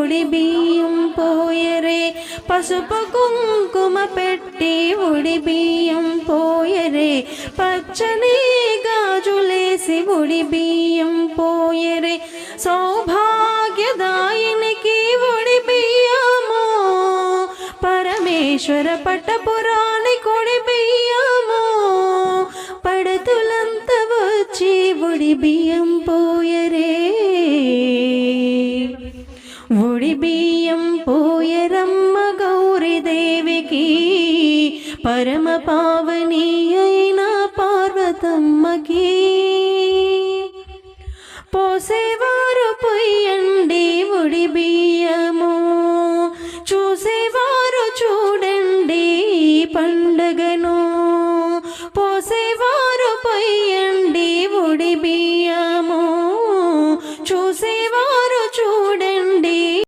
ఉడి బియ్యం పోయరే పసుపు కుంకుమ పెట్టి ఉడి బియ్యం పోయరే పచ్చని గాజులేసి ఉడి బియ్యం పోయరే సౌభాగ్యదాయినికి ఉడి బియ్యము పరమేశ్వర పట్టపురాణి కొడి బియ్యము పడతులంత వచ్చి ఉడి బియ్యం పోయరే ఉడి బియ్యం పోయరమ్మ గౌరీదేవికి పరమ పావని అయిన పార్వతమ్మకి పోసేవారు పొయ్యండి ఉడి బియ్యము చూసేవారు చూడండి పండగ